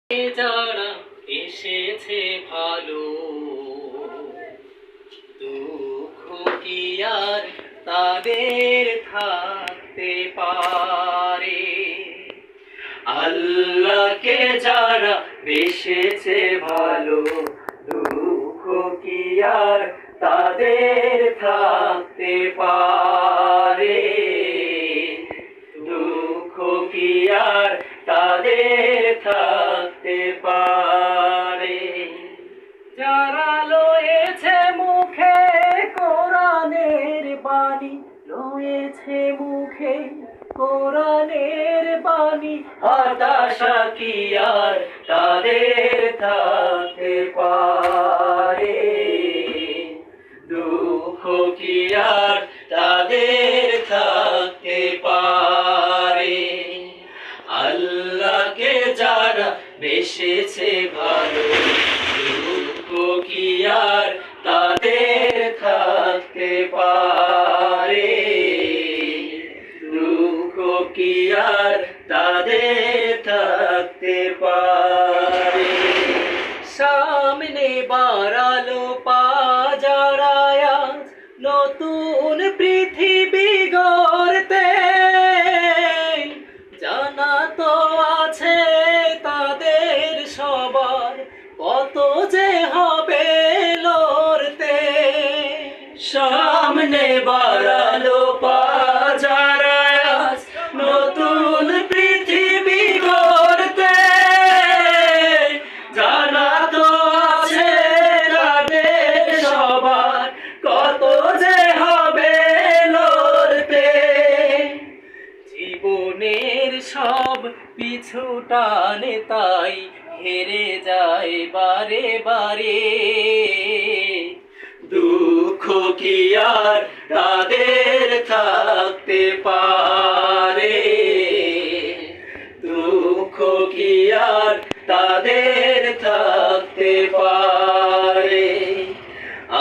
যারা এসেছে ভালো, দুঃখ কি আর তাদের থাকতে পারে? আল্লাহকে যারা বেসেছে ভালো, দুঃখ কি আর তাদের থাকতে পারে? দুঃখ কি আর তাদের থাকতে পারে? যারা লয়েছে মুখে কোরআনের বাণী, লয়েছে মুখে কোরআনের বাণী, হতাশা কি আর তাদের থাকতে পারে? দুঃখ কি আর তাদের থাকতে পারে? আল্লাহকে যারা বেসেছে ভালো, দুঃখ কি আর তাদের থাকতে পারে? দুঃখ কি আর তাদের থাকতে পারে? সামনে বাড়ালো পা যারা আজ নতুন পৃথিবী গড়তে, জানা তো আছে তাদের সবার কত যে হবে লড়তে। সামনে বাড়ালো পা যারা আজ নতুন পৃথিবী গড়তে, জানা তো আছে তাদের সবার কত যে হবে লড়তে। জীবনের সব পিছু টানে তাই হেরে যায় বারে বারে। দুঃখ কি আর তাদের থাকতে পারে? দুঃখ কি আর তাদের থাকতে পারে?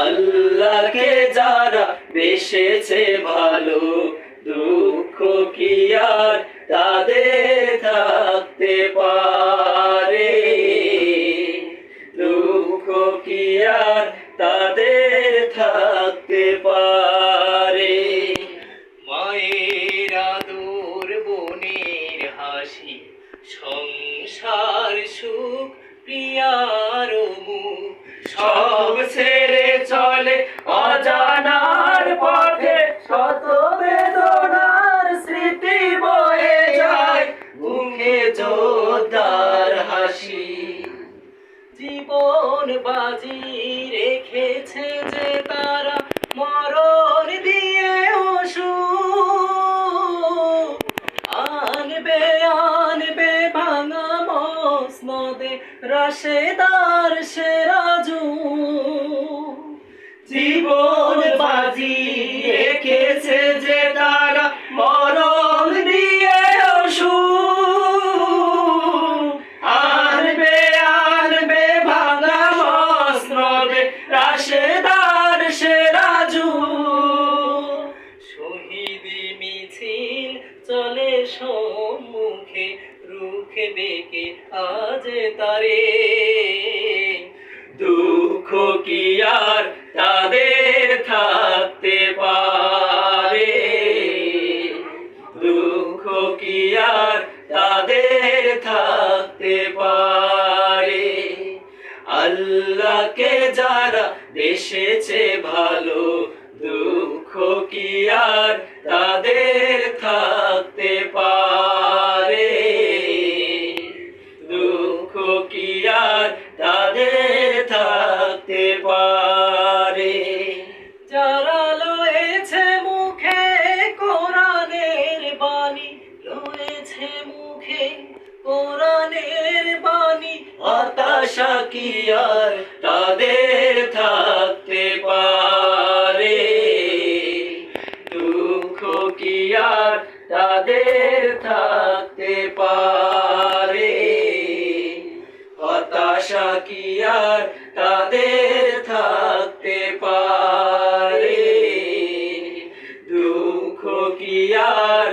আল্লাহকে যারা বেসেছে ভালো, দুঃখ কি আর তাদের থাকতে পারে? দুঃখ কি আর তাদের থাকতে পারে? মায়ের আদর, বোনের হাসি, সংসার সুখ, প্রিয়ার মুখ, সব ছেড়ে চলে অজানার পথে। শত বেদনার স্মৃতি বয়ে যায়, মুখে যোদ্ধার হাসি। জীবন বাজি রেখেছে যে তারা, মরণ দিয়ে ওষুধ আনবে আনবে ভাঙা মসনদে রাশেদার সেরাজু। জীবন বাজি রেখেছে যে তারা, মরণ দিয়ে ওষুধ আনবে আনবে ভাঙা মসনদে রাশেদার সেরাজু। শহীদি মিছিল চলে সম্মুখে, রুখে বেঁকে আজ তারে। দুঃখ কি আর তাদের থাকতে পারে? দুঃখ কি আর তাদের থাকতে পারে? আল্লাহকে যারা বেসেছে ভালো, দুঃখ কি আর তাদের থাকতে পারে? দুঃখ কি আর তাদের থাকতে পারে? যারা লয়েছে মুখে কোরআনের বাণী, লয়েছে মুখে কোরআনের বাণী, হতাশা কি আর তাদের থাকতে পারে? দুঃখ কি আর তাদের থাকতে পারে? হতাশা কি আর তাদের থাকতে পারে? দুঃখ কি আর